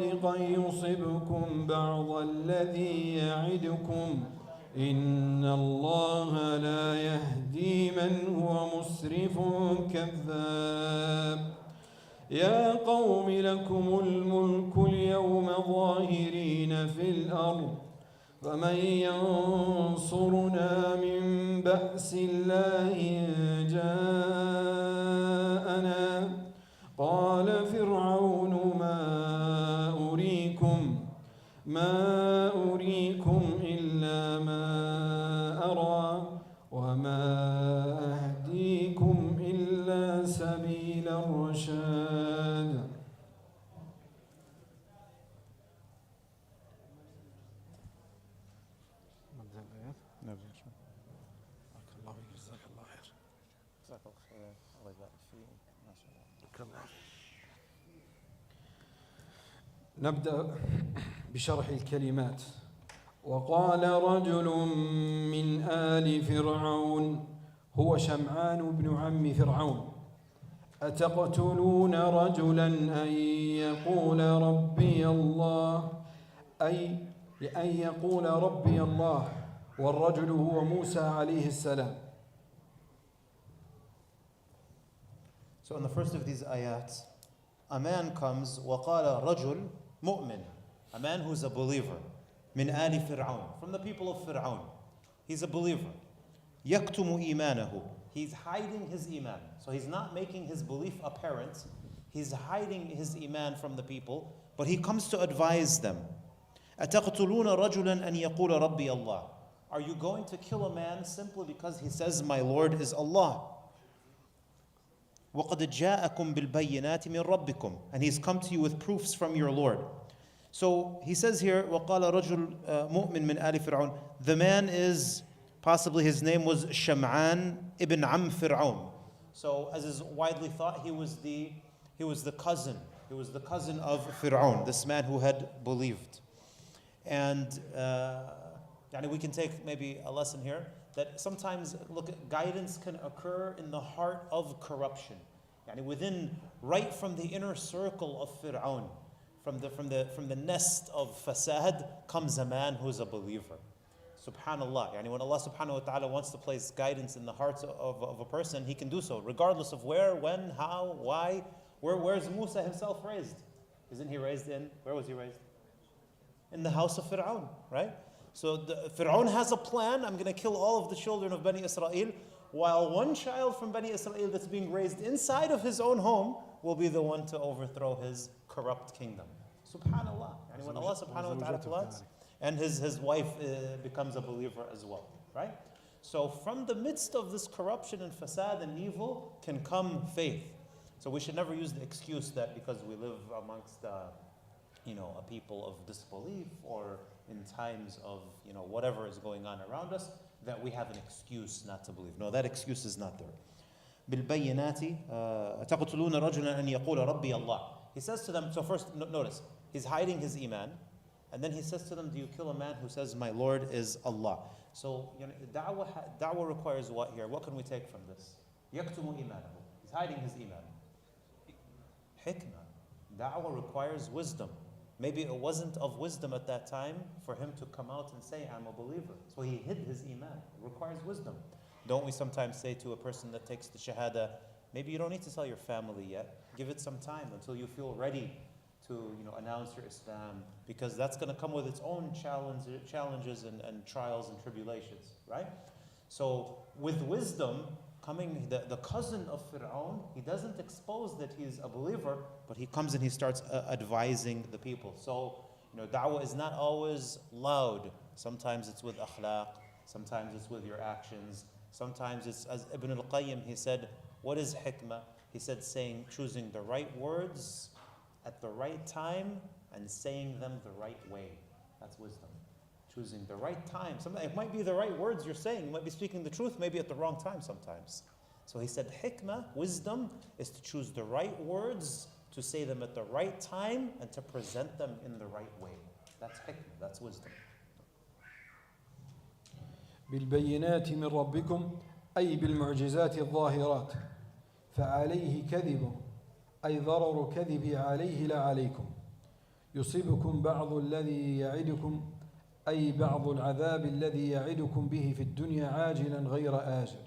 صالقا يصبكم بعض الذي يعدكم إن الله لا يهدي من هو مسرف كذاب يا قوم لكم الملك اليوم ظاهرين في الأرض فمن ينصرنا من بأس الله إن جاءنا قال فرعون ما أريكم إلا ما أرى وما أهديكم إلا سبيل الرشاد. نبدأ بشرح الكلمات. وقال رجل من آل فرعون هو شمعان بن عم فرعون أتقتلون رجلا أن يقول ربي الله أي لأن يقول ربي الله والرجل هو موسى عليه السلام. So in the first of these ayats, a man comes, وَقَالَ رَجُلٌ مُؤْمِنٌ, a man who's a believer, min ali Fir'aun, from the people of Fir'aun. He's a believer. يَكْتُمُ إِيمَانَهُ, he's hiding his iman. So he's not making his belief apparent. He's hiding his iman from the people, but he comes to advise them. أَتَقْتُلُونَ رَجُلًا أَنْ يَقُولَ رَبِّي اللَّهِ, are you going to kill a man simply because he says my Lord is Allah? وَقَدْ جَاءَكُمْ بِالْبَيِّنَاتِ مِنْ رَبِّكُمْ, and he's come to you with proofs from your Lord. So he says here, وَقَالَ رَجُلٌ مُؤْمِنٌ مِنْ آلِ فِرْعَوْنَ, the man is, possibly his name was Sham'an ibn Am Fir'aun. So as is widely thought, he was the cousin of Fir'aun, this man who had believed. And we can take maybe a lesson here, that sometimes, look, guidance can occur in the heart of corruption. Right from the inner circle of Fir'aun, from the nest of fasad comes a man who's a believer. Subhanallah. When Allah subhanahu wa ta'ala wants to place guidance in the hearts of a person, He can do so, regardless of where, when, how, why. Where's Musa himself raised? Isn't he raised where was he raised? In the house of Fir'aun, right? So Fir'aun has a plan, I'm going to kill all of the children of Bani Israel, while one child from Bani Israel that's being raised inside of his own home will be the one to overthrow his corrupt kingdom. Subhanallah. When Allah subhanahu wa ta'ala plans, and his wife becomes a believer as well, right? So from the midst of this corruption and fasad and evil can come faith. So we should never use the excuse that because we live amongst a people of disbelief, or in times of whatever is going on around us, that we have an excuse not to believe. No, that excuse is not there. بالبينات أتقتلون رجلا أن يقول ربي الله. He says to them, so first notice, he's hiding his iman, and then he says to them, do you kill a man who says my Lord is Allah? So da'wah requires what here? What can we take from this? يكتم إيمانه. He's hiding his iman. Hikmah. Da'wah requires wisdom. Maybe it wasn't of wisdom at that time for him to come out and say, I'm a believer. So he hid his iman. It requires wisdom. Don't we sometimes say to a person that takes the shahada, maybe you don't need to tell your family yet. Give it some time until you feel ready to announce your Islam, because that's going to come with its own challenges and trials and tribulations, right? So with wisdom coming, the cousin of Fir'aun, he doesn't expose that he's a believer, but he comes and he starts advising the people. So, da'wah is not always loud. Sometimes it's with akhlaq, sometimes it's with your actions, sometimes it's, as Ibn al-Qayyim, he said, what is hikmah? He said choosing the right words at the right time and saying them the right way. That's wisdom. Choosing the right time. Sometimes it might be the right words you're saying. You might be speaking the truth, maybe at the wrong time sometimes. So he said hikmah, wisdom, is to choose the right words, to say them at the right time, and to present them in the right way. That's hikmah, that's wisdom. بالبينات من ربكم أي بالمعجزات الظاهرات فعليه كذبه أي ضرر كذبه عليه لا عليكم يصيبكم بعض الذي يعدكم أي بعض العذاب الذي يعدكم به في الدنيا عاجلا غير آجل.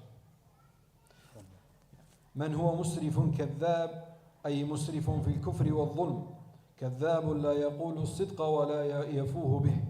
من هو مسرف كذاب أي مسرف في الكفر والظلم، كذاب لا يقول الصدق ولا يفوه به.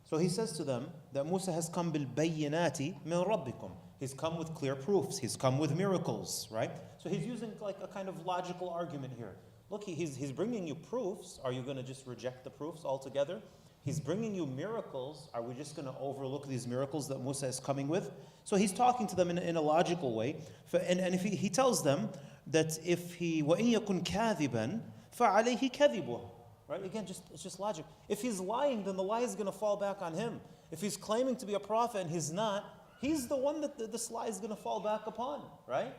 So he says to them that Musa has come بالبينات من ربكم. He's come with clear proofs. He's come with miracles, right? So he's using like a kind of logical argument here. Look, he's bringing you proofs. Are you going to just reject the proofs altogether? He's bringing you miracles. Are we just going to overlook these miracles that Musa is coming with? So he's talking to them in a logical way. And if he tells them that if he وَإِن يَكُنْ كَاذِبًا فَعَلَيْهِ كَذِبُهُ. Right? Again, it's just logic. If he's lying, then the lie is going to fall back on him. If he's claiming to be a prophet and he's not, he's the one that this lie is going to fall back upon, right?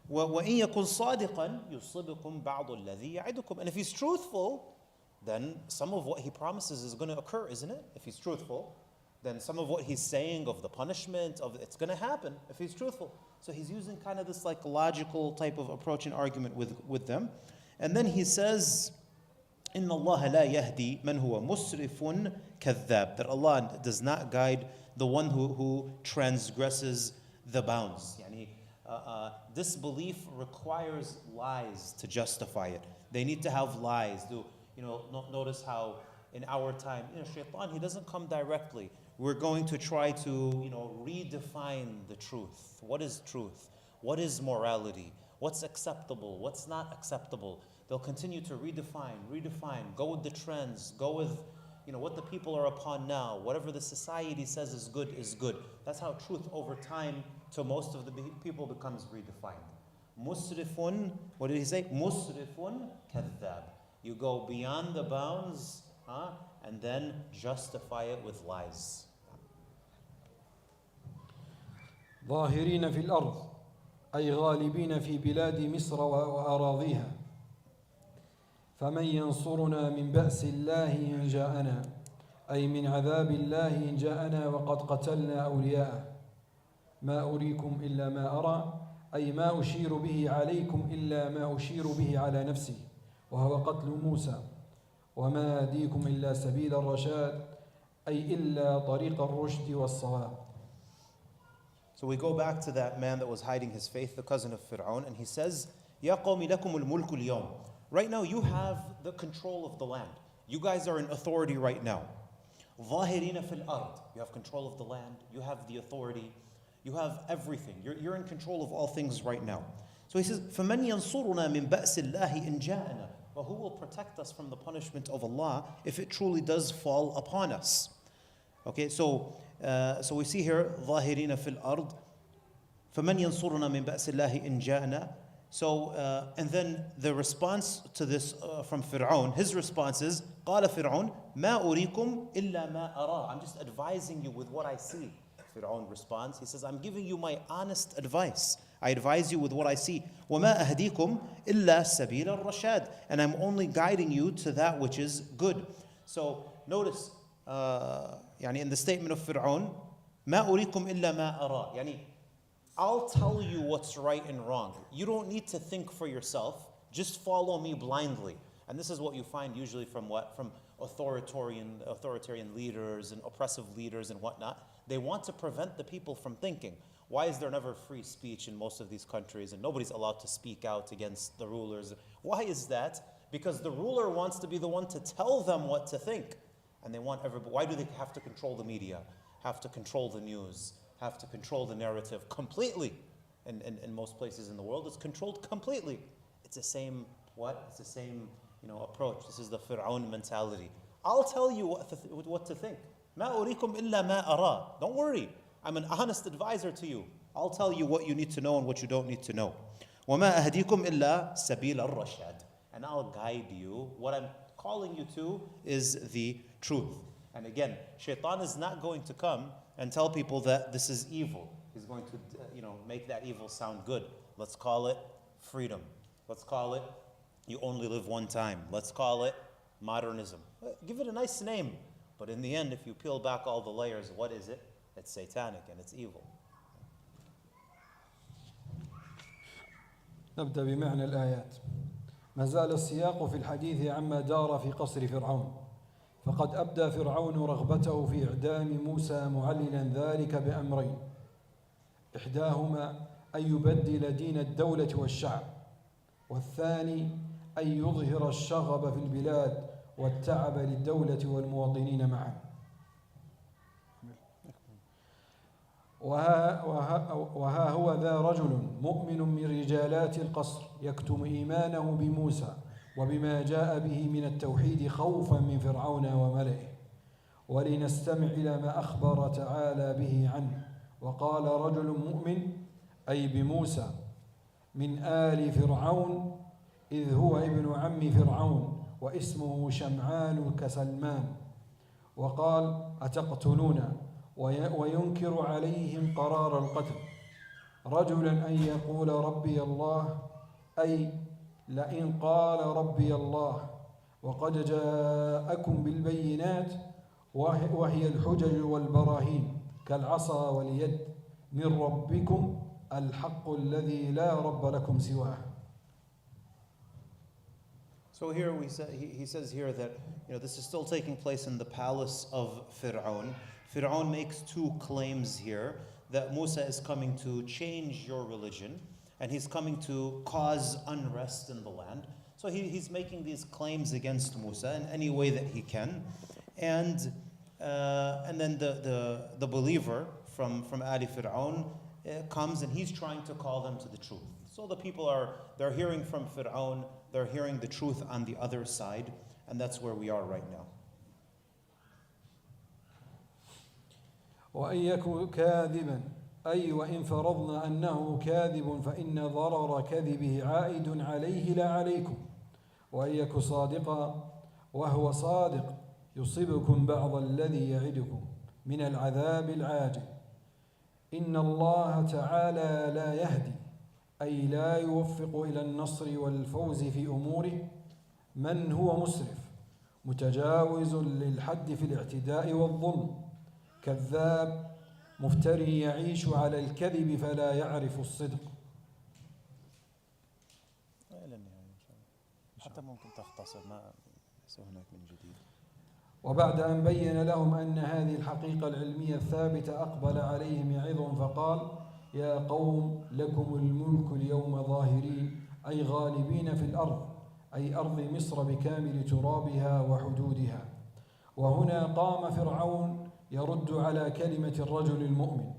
وَإِن يَكُنْ صَادِقًا يُصِبْكُمْ بَعْضُ الَّذِي يَعِدُكُمْ. And if he's truthful, then some of what he promises is going to occur, isn't it? If he's truthful, then some of what he's saying of the punishment, it's going to happen if he's truthful. So he's using kind of this like logical type of approach and argument with them. And then he says, إِنَّ اللَّهَ لَا يَهْدِي مَنْ هُوَ مُسْرِفٌ كَذَّابٌ. That Allah does not guide the one who transgresses the bounds. Yani, disbelief requires lies to justify it. They need to have lies. Notice how in our time, Shaitan, he doesn't come directly. We're going to try to, redefine the truth. What is truth? What is morality? What's acceptable? What's not acceptable? They'll continue to redefine, go with the trends, go with, what the people are upon now. Whatever the society says is good is good. That's how truth over time to most of the people becomes redefined. Musrifun, what did he say? Musrifun kadhab. You go beyond the bounds, and then justify it with lies. ظاهرين في الأرض أي غالبين في بلاد مصر وأراضيها فمن ينصرنا من بأس الله إن جاءنا أي من عذاب الله إن جاءنا وقد قتلنا أولياءه ما أريكم إلا ما أرى أي ما أشير به عليكم إلا ما أشير به على نفسي وهو قتل موسى وما أهديكم إلا سبيل الرشاد أي إلا طريق الرشد والصواب. So we go back to that man that was hiding his faith, the cousin of Fir'aun, and he says, يَا قَوْمِ لَكُمُ الْمُلْكُ الْيَوْمِ. Right now you have the control of the land. You guys are in authority right now. ظَاهِرِينَ فِي الْأَرْضِ. You have control of the land, you have the authority, you have everything. You're in control of all things right now. So he says, فَمَنْ يَنْصُرُنَا مِنْ بَأْسِ اللَّهِ إِنْ جَاءَنَا. But who will protect us from the punishment of Allah if it truly does fall upon us? Okay, so we see here, ظاهرين في الأرض فمن ينصرنا من بأس الله إن جاءنا. So, and then the response to this from Fir'aun, his response is, قال فرعون ما أريكم إلا ما أرى. I'm just advising you with what I see. Fir'aun responds, he says, I'm giving you my honest advice. I advise you with what I see. وَمَا أَهْدِيكُمْ إِلَّا سَبِيلَ الرَّشَادِ. And I'm only guiding you to that which is good. So notice, in the statement of Fir'aun, مَا أُرِيكُمْ إِلَّا مَا أَرَى. I'll tell you what's right and wrong. You don't need to think for yourself. Just follow me blindly. And this is what you find usually from what? From authoritarian leaders and oppressive leaders and whatnot. They want to prevent the people from thinking. Why is there never free speech in most of these countries and nobody's allowed to speak out against the rulers? Why is that? Because the ruler wants to be the one to tell them what to think. And they want everybody. Why do they have to control the media? Have to control the news? Have to control the narrative completely? In most places in the world, it's controlled completely. It's the same It's the same approach. This is the Fir'aun mentality. I'll tell you what to think. ما أريكم إلا ما أرى. Don't worry. I'm an honest advisor to you. I'll tell you what you need to know and what you don't need to know. وَمَا أَهْدِيكُمْ إِلَّا سَبِيلَ الرَّشَادِ. And I'll guide you. What I'm calling you to is the truth. And again, Shaitan is not going to come and tell people that this is evil. He's going to make that evil sound good. Let's call it freedom. Let's call it you only live one time. Let's call it modernism. Give it a nice name. But in the end, if you peel back all the layers, what is it? It's satanic and it's evil. نبدأ بمعنى الآيات. ما زال السياق في الحديث عما دار في قصر فرعون، فقد أبدى فرعون رغبته في إعدام موسى معللا ذلك بأمرين: إحداهما أن يبدل دين الدولة والشعب، والثاني أن يظهر الشغب في البلاد والتعب للدولة والمواطنين معا. وها هو ذا رجل مؤمن من رجالات القصر يكتم إيمانه بموسى وبما جاء به من التوحيد خوفا من فرعون وملئه. ولنستمع إلى ما أخبر تعالى به عنه. وقال رجل مؤمن أي بموسى من آل فرعون إذ هو ابن عم فرعون واسمه شمعان كسلمان. وقال أتقتلون وينكر عليهم قرار القتل رجلا أن يقول ربي الله، أي لئن قال ربي الله وقد جاءكم بالبينات وهي الحجج والبراهين كالعصا واليد من ربكم الحق الذي لا رب لكم سواه. So here he says here that this is still taking place in the palace of Fir'aun. Fir'aun makes two claims here, that Musa is coming to change your religion and he's coming to cause unrest in the land. So he's making these claims against Musa in any way that he can. And then the believer from Ali Fir'aun comes and he's trying to call them to the truth. So the people they're hearing from Fir'aun, they're hearing the truth on the other side, and that's where we are right now. وأن يكن كاذبا أي وإن فرضنا أنه كاذب فإن ضرر كذبه عائد عليه لا عليكم. وأن يكن صادقا وهو صادق يصيبكم بعض الذي يعدكم من العذاب العاجل. إن الله تعالى لا يهدي أي لا يوفق إلى النصر والفوز في أموره من هو مسرف متجاوز للحد في الاعتداء والظلم، كذاب مفتري يعيش على الكذب فلا يعرف الصدق. حتى ممكن تختصر ما هناك من جديد. وبعد أن بين لهم أن هذه الحقيقة العلمية الثابتة أقبل عليهم يعظهم فقال: يا قوم لكم الملك اليوم ظاهرين أي غالبين في الأرض، أي أرض مصر بكامل ترابها وحدودها. وهنا قام فرعون يرد على كلمة الرجل المؤمن،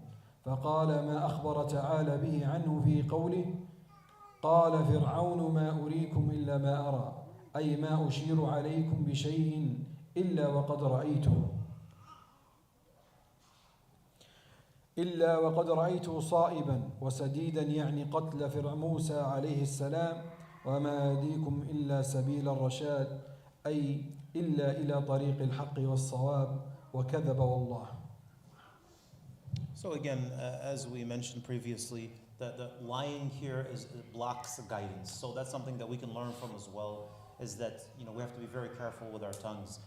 فقال ما أخبر تعالى به عنه في قوله: قال فرعون ما أريكم إلا ما أرى، أي ما أشير عليكم بشيء إلا وقد رأيته صائبا وسديدا، يعني قتل موسى عليه السلام، وما يهديكم إلا سبيل الرشاد، أي إلا إلى طريق الحق والصواب، وكذب والله. So again, as we mentioned previously, the lying here blocks guidance. So that's something that we can learn from as well, is that we have to be very careful with our tongues.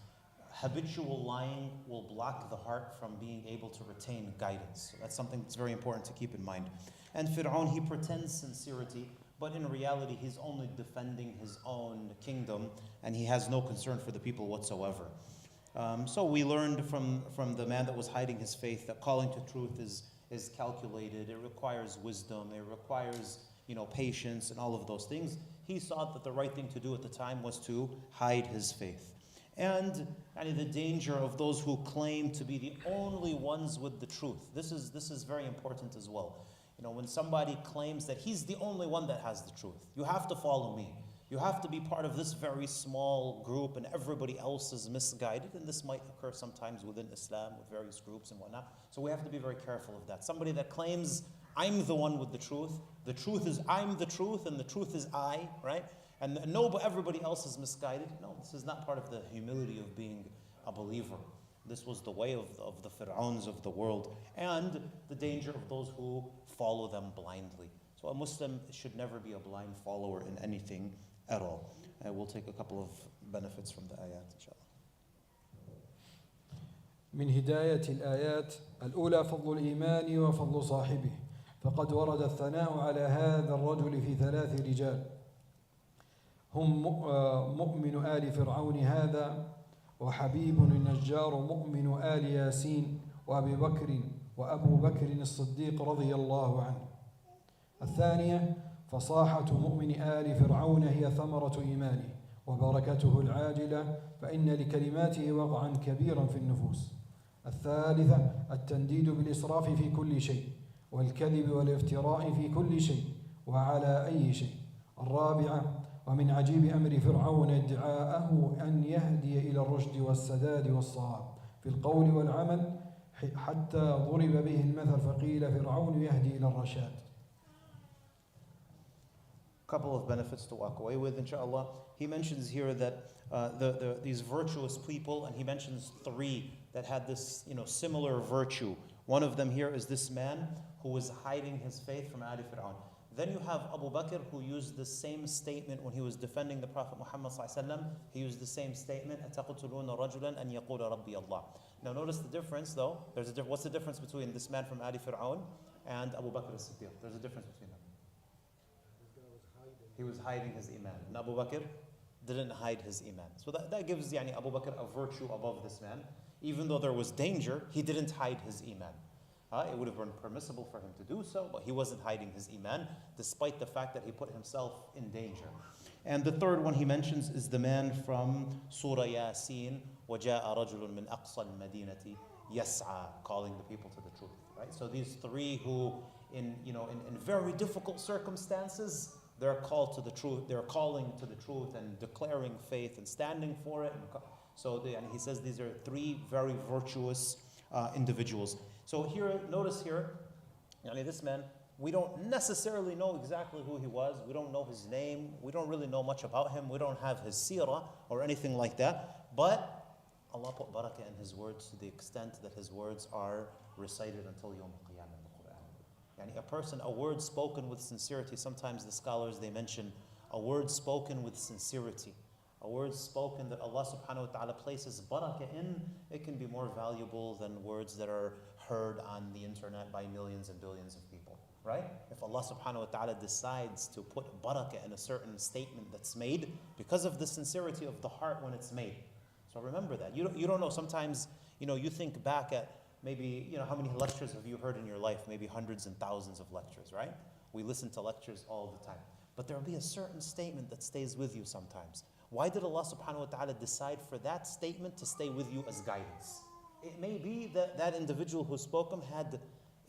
Habitual lying will block the heart from being able to retain guidance. So that's something that's very important to keep in mind. And Fir'aun, he pretends sincerity, but in reality he's only defending his own kingdom and he has no concern for the people whatsoever. So we learned from the man that was hiding his faith that calling to truth is calculated. It requires wisdom. It requires patience and all of those things. He thought that the right thing to do at the time was to hide his faith. And the danger of those who claim to be the only ones with the truth. This is very important as well. When somebody claims that he's the only one that has the truth, you have to follow me. You have to be part of this very small group and everybody else is misguided, and this might occur sometimes within Islam with various groups and whatnot. So we have to be very careful of that. Somebody that claims, I'm the one with the truth is I'm the truth and the truth is I, right? And no, but everybody else is misguided. No, this is not part of the humility of being a believer. This was the way of the Fir'auns of the world and the danger of those who follow them blindly. So a Muslim should never be a blind follower in anything at all. We'll take a couple of benefits from the ayat, inshallah. من هداية الآيات الأولى فضل الإيمان وفضل صاحبه، فقد ورد الثناء على هذا الرجل في 3 رجال. هم مؤمن آل فرعون هذا وحبيب النجار مؤمن آل ياسين وأبو بكر الصديق رضي الله عنه. الثانية فصاحة مؤمن آل فرعون هي ثمرة إيمانه وبركته العاجلة فإن لكلماته وقعا كبيرا في النفوس. الثالثة التنديد بالإسراف في كل شيء والكذب والافتراء في كل شيء وعلى أي شيء. الرابعة ومن عجيب أمر فرعون ادعاءه أن يهدي إلى الرشد والسداد والصواب في القول والعمل حتى ضرب به المثل فقيل فرعون يهدي إلى الرشاد. Couple of benefits to walk away with, inshallah. He mentions here that these virtuous people, and he mentions three that had this, similar virtue. One of them here is this man who was hiding his faith from Ali Fir'aun. Then you have Abu Bakr, who used the same statement when he was defending the Prophet Muhammad sallallahu alaihi wasallam. He used the same statement, أَتَقْتُلُونَ رَجُلًا أَنْ يَقُولَ رَبِّيَ اللَّهِ. Now notice the difference though. What's the difference between this man from Ali Fir'aun and Abu Bakr as-Siddiq? There's a difference between them. He was hiding his iman. And Abu Bakr didn't hide his iman. So that gives Abu Bakr a virtue above this man. Even though there was danger, he didn't hide his iman. It would have been permissible for him to do so, but he wasn't hiding his iman, despite the fact that he put himself in danger. And the third one he mentions is the man from Surah Yasin, وَجَاءَ رَجُلٌ مِّنْ أَقْصَى الْمَدِينَةِ يَسْعَى, calling the people to the truth. Right? So these three who, in very difficult circumstances, they're called to the truth. They're calling to the truth and declaring faith and standing for it. And he says these are three very virtuous individuals. So here, notice here, this man, we don't necessarily know exactly who he was. We don't know his name. We don't really know much about him. We don't have his seerah or anything like that. But Allah put barakah in his words to the extent that his words are recited until Yawm al-Qiyamah in the Quran. A word spoken with sincerity, sometimes the scholars, they mention a word spoken with sincerity. A word spoken that Allah subhanahu wa ta'ala places barakah in, it can be more valuable than words that are heard on the internet by millions and billions of people, right? If Allah subhanahu wa ta'ala decides to put barakah in a certain statement that's made because of the sincerity of the heart when it's made. So remember that. You don't know, sometimes, you think back at maybe, how many lectures have you heard in your life? Maybe hundreds and thousands of lectures, right? We listen to lectures all the time. But there'll be a certain statement that stays with you sometimes. Why did Allah subhanahu wa ta'ala decide for that statement to stay with you as guidance? It may be that that individual who spoke them had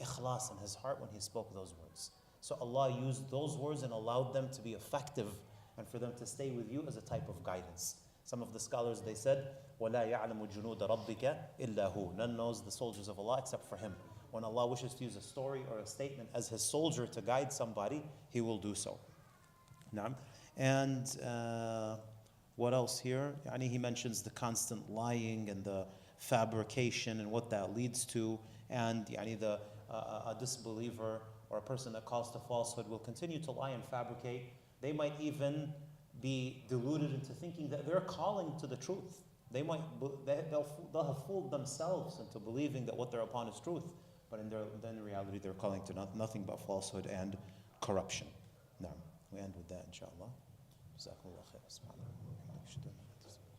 ikhlas in his heart when he spoke those words. So Allah used those words and allowed them to be effective and for them to stay with you as a type of guidance. Some of the scholars, they said, وَلَا يَعْلَمُ جُنُودَ رَبِّكَ إِلَّا هُ. None knows the soldiers of Allah except for him. When Allah wishes to use a story or a statement as his soldier to guide somebody, he will do so. Naam. And what else here? He mentions the constant lying and the fabrication and what that leads to. And a disbeliever or a person that calls to falsehood will continue to lie and fabricate. They might even be deluded into thinking that they're calling to the truth. They'll have fooled themselves into believing that what they're upon is truth. But in reality, they're calling to nothing but falsehood and corruption. Now, we end with that, inshallah. جزاكم الله خير.